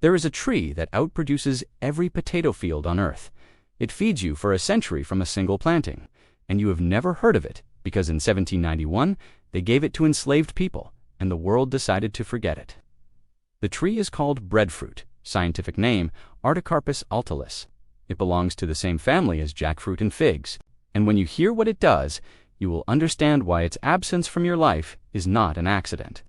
There is a tree that outproduces every potato field on Earth. It feeds you for a century from a single planting, and you have never heard of it because in 1791 they gave it to enslaved people, and the world decided to forget it. The tree is called breadfruit, scientific name Artocarpus altilis. It belongs to the same family as jackfruit and figs, and when you hear what it does, you will understand why its absence from your life is not an accident.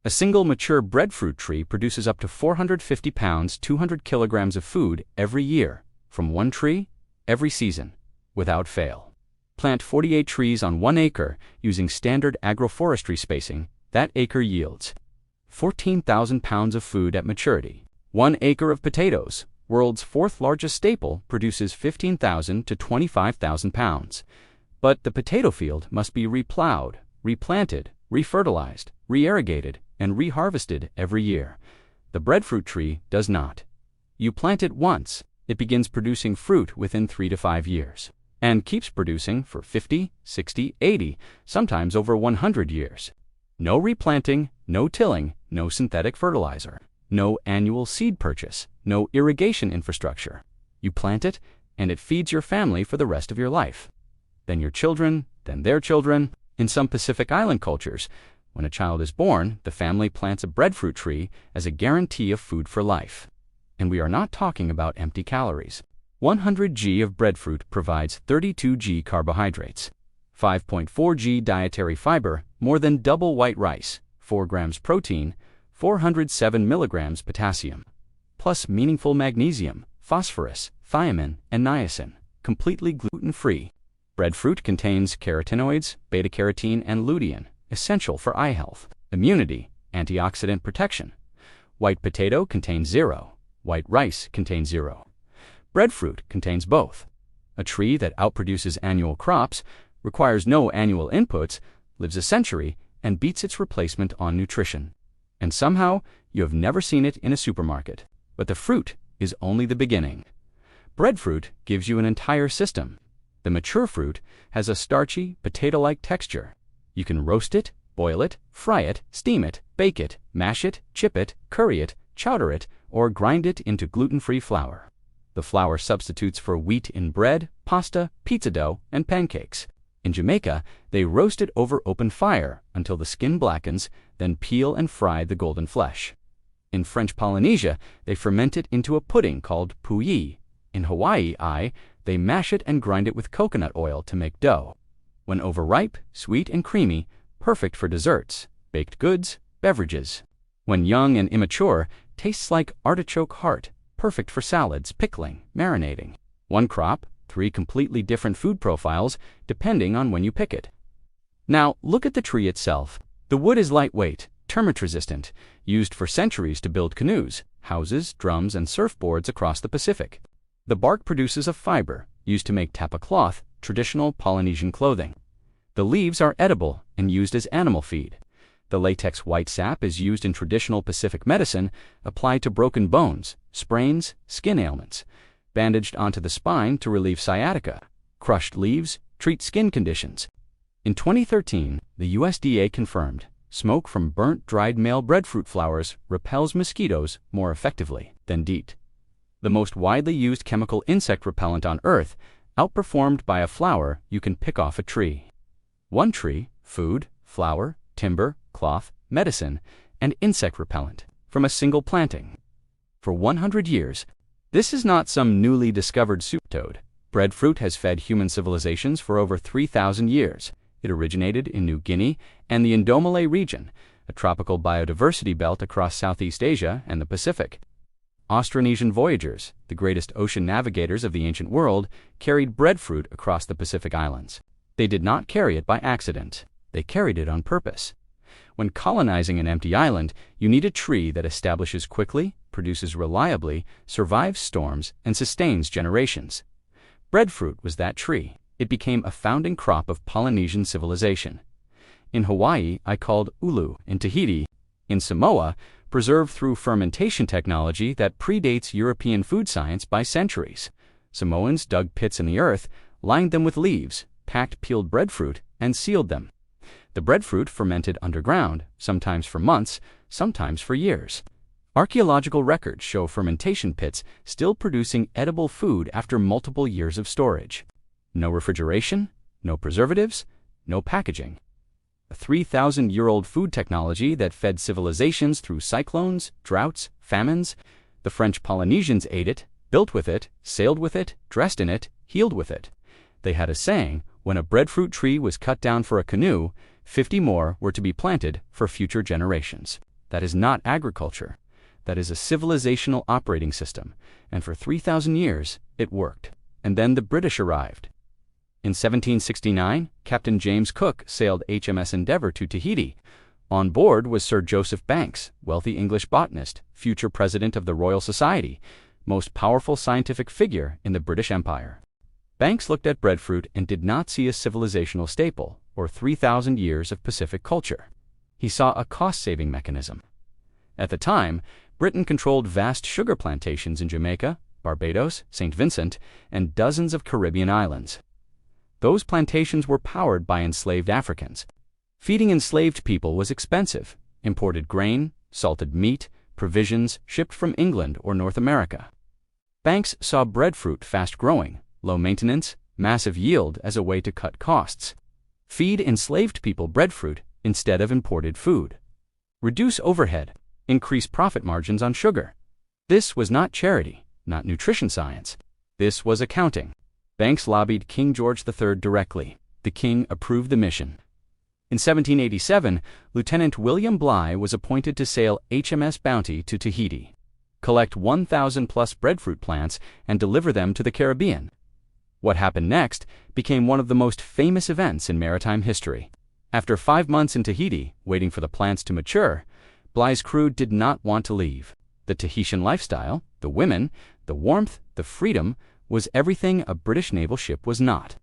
A single mature breadfruit tree produces up to 450 pounds, 200 kilograms of food every year, from one tree, every season, without fail. Plant 48 trees on 1 acre using standard agroforestry spacing. That acre yields 14,000 pounds of food at maturity. 1 acre of potatoes, world's fourth largest staple, produces 15,000 to 25,000 pounds. But the potato field must be replowed, replanted, refertilized, re-irrigated, and reharvested every year. The breadfruit tree does not. You plant it once, it begins producing fruit within 3 to 5 years, and keeps producing for 50, 60, 80, sometimes over 100 years. No replanting, no tilling, no synthetic fertilizer, no annual seed purchase, no irrigation infrastructure. You plant it, and it feeds your family for the rest of your life. Then your children, then their children. In some Pacific Island cultures, when a child is born, the family plants a breadfruit tree as a guarantee of food for life. And we are not talking about empty calories. 100 g of breadfruit provides 32 g carbohydrates, 5.4 g dietary fiber, more than double white rice, 4 grams protein, 407 milligrams potassium, plus meaningful magnesium, phosphorus, thiamine, and niacin, completely gluten-free. Breadfruit contains carotenoids, beta-carotene, and lutein, essential for eye health, immunity, antioxidant protection. White potato contains 0. White rice contains 0. Breadfruit contains both. A tree that outproduces annual crops, requires no annual inputs, lives a century, and beats its replacement on nutrition. And somehow, you have never seen it in a supermarket. But the fruit is only the beginning. Breadfruit gives you an entire system. The mature fruit has a starchy, potato-like texture. You can roast it, boil it, fry it, steam it, bake it, mash it, chip it, curry it, chowder it, or grind it into gluten-free flour. The flour substitutes for wheat in bread, pasta, pizza dough, and pancakes. In Jamaica, they roast it over open fire until the skin blackens, then peel and fry the golden flesh. In French Polynesia, they ferment it into a pudding called pouilly. In Hawaii, they mash it and grind it with coconut oil to make dough. When overripe, sweet and creamy, perfect for desserts, baked goods, beverages. When young and immature, tastes like artichoke heart, perfect for salads, pickling, marinating. One crop, 3 completely different food profiles, depending on when you pick it. Now, look at the tree itself. The wood is lightweight, termite-resistant, used for centuries to build canoes, houses, drums, and surfboards across the Pacific. The bark produces a fiber, used to make tapa cloth, traditional Polynesian clothing. The leaves are edible and used as animal feed. The latex white sap is used in traditional Pacific medicine, applied to broken bones, sprains, skin ailments, bandaged onto the spine to relieve sciatica. Crushed leaves treat skin conditions. In 2013, the USDA confirmed smoke from burnt dried male breadfruit flowers repels mosquitoes more effectively than DEET, the most widely used chemical insect repellent on Earth, outperformed by a flower you can pick off a tree. One tree, food, flower, timber, cloth, medicine, and insect repellent from a single planting. For 100 years, this is not some newly discovered soup toad. Breadfruit has fed human civilizations for over 3,000 years. It originated in New Guinea and the Indomalay region, a tropical biodiversity belt across Southeast Asia and the Pacific. Austronesian voyagers, the greatest ocean navigators of the ancient world, carried breadfruit across the Pacific Islands. They did not carry it by accident. They carried it on purpose. When colonizing an empty island, you need a tree that establishes quickly, produces reliably, survives storms, and sustains generations. Breadfruit was that tree. It became a founding crop of Polynesian civilization. In Hawaii, called ulu. In Tahiti, in Samoa, preserved through fermentation technology that predates European food science by centuries. Samoans dug pits in the earth, lined them with leaves, packed peeled breadfruit, and sealed them. The breadfruit fermented underground, sometimes for months, sometimes for years. Archaeological records show fermentation pits still producing edible food after multiple years of storage. No refrigeration, no preservatives, no packaging. A 3,000-year-old food technology that fed civilizations through cyclones, droughts, famines. The French Polynesians ate it, built with it, sailed with it, dressed in it, healed with it. They had a saying, when a breadfruit tree was cut down for a canoe, 50 more were to be planted for future generations. That is not agriculture. That is a civilizational operating system, and for 3,000 years, it worked. And then the British arrived. In 1769, Captain James Cook sailed HMS Endeavour to Tahiti. On board was Sir Joseph Banks, wealthy English botanist, future president of the Royal Society, most powerful scientific figure in the British Empire. Banks looked at breadfruit and did not see a civilizational staple, or 3,000 years of Pacific culture. He saw a cost-saving mechanism. At the time, Britain controlled vast sugar plantations in Jamaica, Barbados, St. Vincent, and dozens of Caribbean islands. Those plantations were powered by enslaved Africans. Feeding enslaved people was expensive. Imported grain, salted meat, provisions shipped from England or North America. Banks saw breadfruit fast-growing, low maintenance, massive yield as a way to cut costs. Feed enslaved people breadfruit instead of imported food. Reduce overhead, increase profit margins on sugar. This was not charity, not nutrition science. This was accounting. Banks lobbied King George III directly. The king approved the mission. In 1787, Lieutenant William Bligh was appointed to sail HMS Bounty to Tahiti, collect 1,000+ breadfruit plants, and deliver them to the Caribbean. What happened next became one of the most famous events in maritime history. After 5 months in Tahiti, waiting for the plants to mature, Bligh's crew did not want to leave. The Tahitian lifestyle, the women, the warmth, the freedom, was everything a British naval ship was not.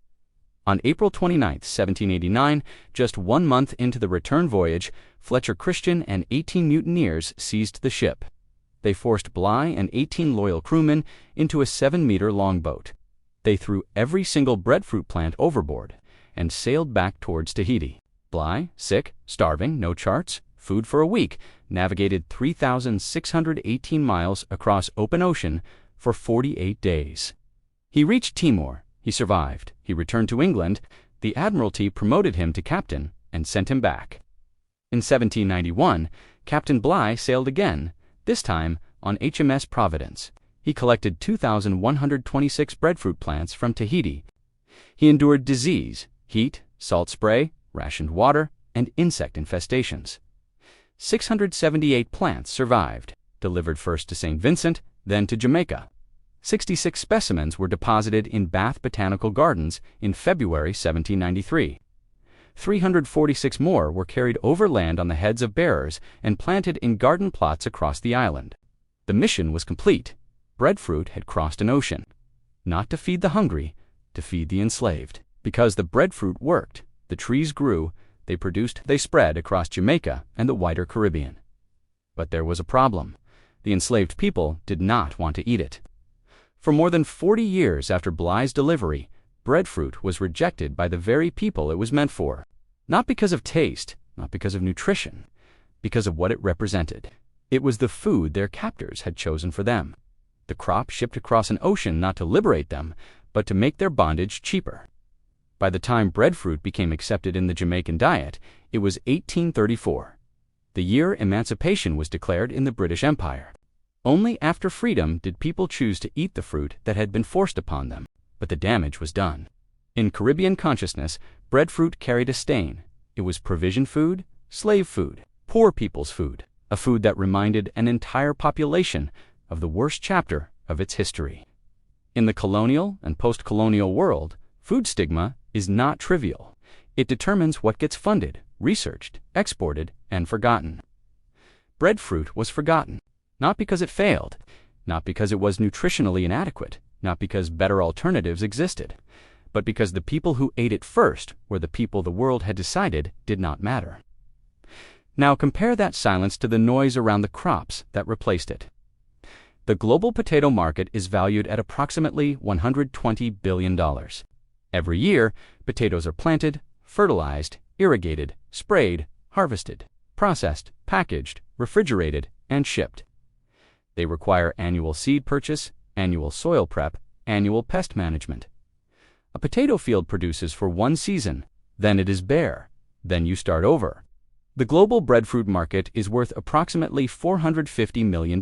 On April 29, 1789, just 1 month into the return voyage, Fletcher Christian and 18 mutineers seized the ship. They forced Bligh and 18 loyal crewmen into a 7-meter longboat. They threw every single breadfruit plant overboard and sailed back towards Tahiti. Bligh, sick, starving, no charts, food for a week, navigated 3,618 miles across open ocean for 48 days. He reached Timor. He survived. He returned to England. The Admiralty promoted him to captain and sent him back. In 1791, Captain Bligh sailed again, this time on HMS Providence. He collected 2,126 breadfruit plants from Tahiti. He endured disease, heat, salt spray, rationed water, and insect infestations. 678 plants survived, delivered first to St. Vincent, then to Jamaica. 66 specimens were deposited in Bath Botanical Gardens in February 1793. 346 more were carried overland on the heads of bearers and planted in garden plots across the island. The mission was complete. Breadfruit had crossed an ocean. Not to feed the hungry, to feed the enslaved. Because the breadfruit worked, the trees grew, they produced, they spread across Jamaica and the wider Caribbean. But there was a problem. The enslaved people did not want to eat it. For more than 40 years after Bligh's delivery, breadfruit was rejected by the very people it was meant for. Not because of taste, not because of nutrition, because of what it represented. It was the food their captors had chosen for them. The crop shipped across an ocean not to liberate them, but to make their bondage cheaper. By the time breadfruit became accepted in the Jamaican diet, it was 1834. The year emancipation was declared in the British Empire. Only after freedom did people choose to eat the fruit that had been forced upon them, but the damage was done. In Caribbean consciousness, breadfruit carried a stain. It was provision food, slave food, poor people's food, a food that reminded an entire population of the worst chapter of its history. In the colonial and post-colonial world, food stigma is not trivial. It determines what gets funded, researched, exported, and forgotten. Breadfruit was forgotten. Not because it failed, not because it was nutritionally inadequate, not because better alternatives existed, but because the people who ate it first were the people the world had decided did not matter. Now compare that silence to the noise around the crops that replaced it. The global potato market is valued at approximately $120 billion. Every year, potatoes are planted, fertilized, irrigated, sprayed, harvested, processed, packaged, refrigerated, and shipped. They require annual seed purchase, annual soil prep, annual pest management. A potato field produces for one season, then it is bare. Then you start over. The global breadfruit market is worth approximately $450 million.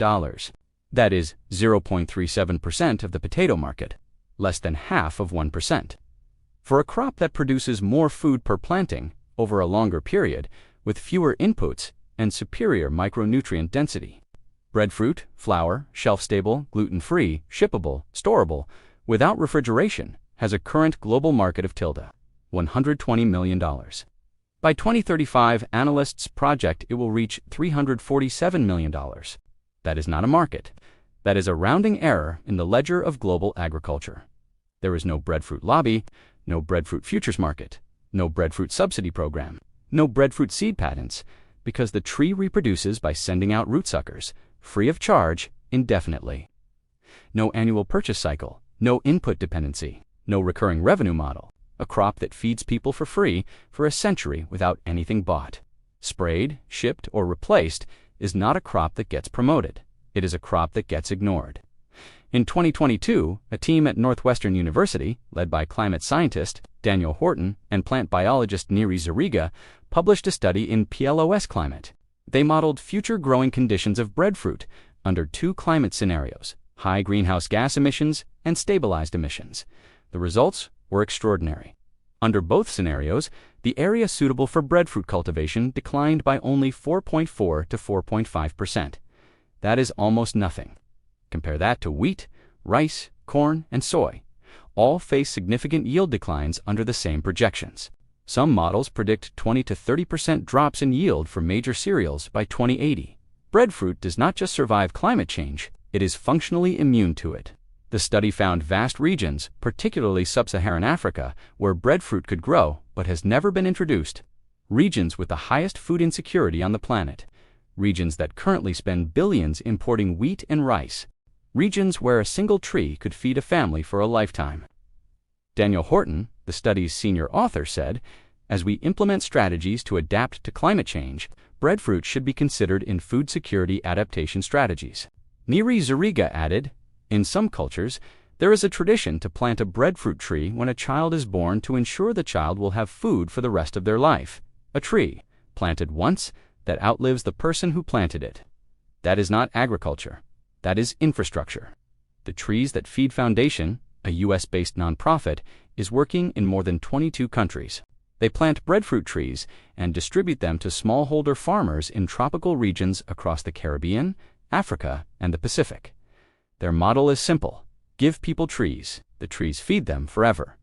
That is 0.37% of the potato market, less than half of 1%. For a crop that produces more food per planting over a longer period, with fewer inputs and superior micronutrient density. Breadfruit, flour, shelf-stable, gluten-free, shippable, storable, without refrigeration, has a current global market of $120 million. By 2035, analysts project it will reach $347 million. That is not a market. That is a rounding error in the ledger of global agriculture. There is no breadfruit lobby, no breadfruit futures market, no breadfruit subsidy program, no breadfruit seed patents, because the tree reproduces by sending out root suckers, free of charge, indefinitely. No annual purchase cycle, no input dependency, no recurring revenue model. A crop that feeds people for free for a century without anything bought. Sprayed, shipped, or replaced is not a crop that gets promoted. It is a crop that gets ignored. In 2022, a team at Northwestern University, led by climate scientist Daniel Horton and plant biologist Neri Zariga, published a study in PLOS Climate. They modeled future growing conditions of breadfruit under two climate scenarios: high greenhouse gas emissions and stabilized emissions. The results were extraordinary. Under both scenarios, the area suitable for breadfruit cultivation declined by only 4.4 to 4.5%. That is almost nothing. Compare that to wheat, rice, corn, and soy. All face significant yield declines under the same projections. Some models predict 20 to 30% drops in yield for major cereals by 2080. Breadfruit does not just survive climate change, it is functionally immune to it. The study found vast regions, particularly sub-Saharan Africa, where breadfruit could grow but has never been introduced. Regions with the highest food insecurity on the planet. Regions that currently spend billions importing wheat and rice. Regions where a single tree could feed a family for a lifetime. Daniel Horton, the study's senior author, said, "As we implement strategies to adapt to climate change, breadfruit should be considered in food security adaptation strategies." Neri Zariga added, "In some cultures, there is a tradition to plant a breadfruit tree when a child is born to ensure the child will have food for the rest of their life. A tree, planted once, that outlives the person who planted it. That is not agriculture. That is infrastructure." The Trees That Feed Foundation, a U.S.-based nonprofit, is working in more than 22 countries. They plant breadfruit trees and distribute them to smallholder farmers in tropical regions across the Caribbean, Africa, and the Pacific. Their model is simple: give people trees, the trees feed them forever.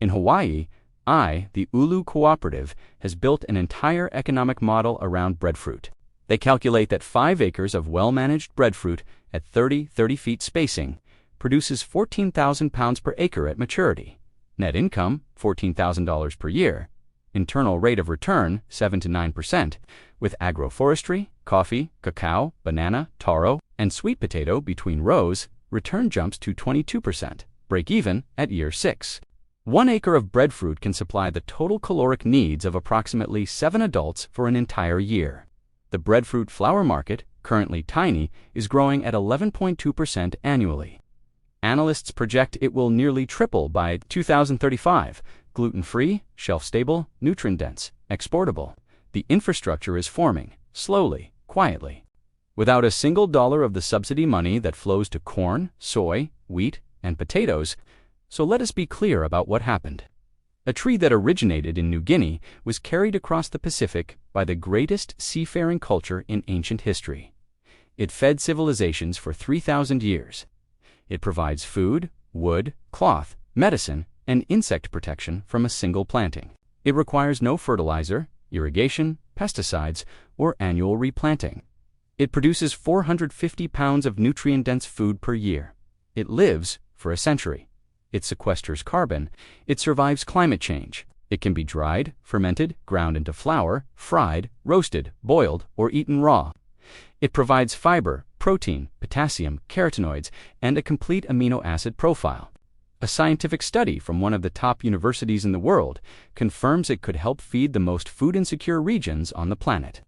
In Hawaii, the Ulu Cooperative, has built an entire economic model around breadfruit. They calculate that 5 acres of well-managed breadfruit at 30 feet spacing produces 14,000 pounds per acre at maturity. Net income, $14,000 per year. Internal rate of return, 7 to 9%, with agroforestry, coffee, cacao, banana, taro, and sweet potato between rows, return jumps to 22%, break even at year 6. 1 acre of breadfruit can supply the total caloric needs of approximately 7 adults for an entire year. The breadfruit flour market, currently tiny, is growing at 11.2% annually. Analysts project it will nearly triple by 2035. Gluten-free, shelf-stable, nutrient-dense, exportable. The infrastructure is forming, slowly, quietly. Without a single dollar of the subsidy money that flows to corn, soy, wheat, and potatoes. So let us be clear about what happened. A tree that originated in New Guinea was carried across the Pacific by the greatest seafaring culture in ancient history. It fed civilizations for 3,000 years. It provides food, wood, cloth, medicine, and insect protection from a single planting. It requires no fertilizer, irrigation, pesticides, or annual replanting. It produces 450 pounds of nutrient-dense food per year. It lives for a century. It sequesters carbon. It survives climate change. It can be dried, fermented, ground into flour, fried, roasted, boiled, or eaten raw. It provides fiber, protein, potassium, carotenoids, and a complete amino acid profile. A scientific study from one of the top universities in the world confirms it could help feed the most food-insecure regions on the planet.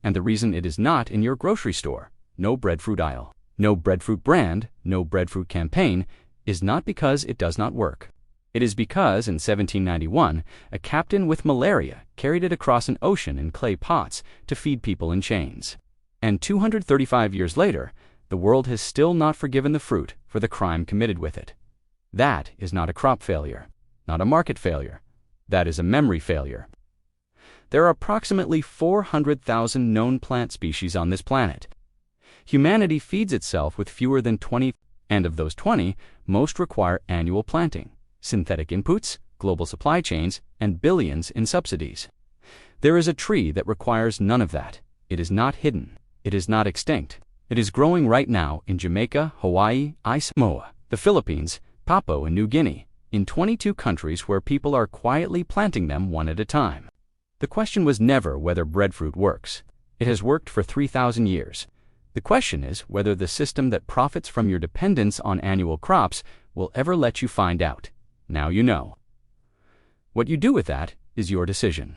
And the reason it is not in your grocery store: no breadfruit aisle, no breadfruit brand, no breadfruit campaign, is not because it does not work. It is because in 1791, a captain with malaria carried it across an ocean in clay pots to feed people in chains. And 235 years later, the world has still not forgiven the fruit for the crime committed with it. That is not a crop failure, not a market failure. That is a memory failure. There are approximately 400,000 known plant species on this planet. Humanity feeds itself with fewer than 20, and of those 20, most require annual planting, synthetic inputs, global supply chains, and billions in subsidies. There is a tree that requires none of that. It is not hidden. It is not extinct. It is growing right now in Jamaica, Hawaii, Samoa, the Philippines, Papua New Guinea, in 22 countries where people are quietly planting them one at a time. The question was never whether breadfruit works. It has worked for 3,000 years. The question is whether the system that profits from your dependence on annual crops will ever let you find out. Now you know. What you do with that is your decision.